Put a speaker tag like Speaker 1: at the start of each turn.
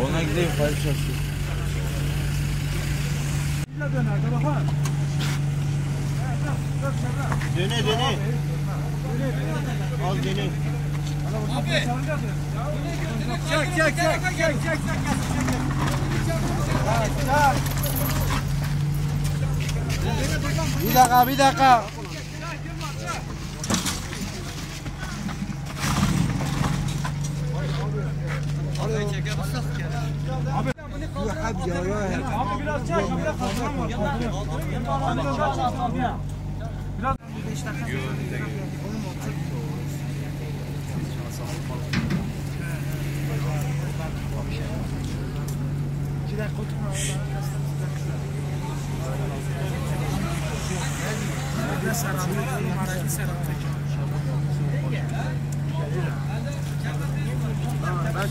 Speaker 1: Ona gideyim yukarı çalışıyor. Dene. Al dene.
Speaker 2: Abi. Çek.
Speaker 1: Bir dakika.
Speaker 2: Abi biraz çek. Biraz 5 dakika. Ben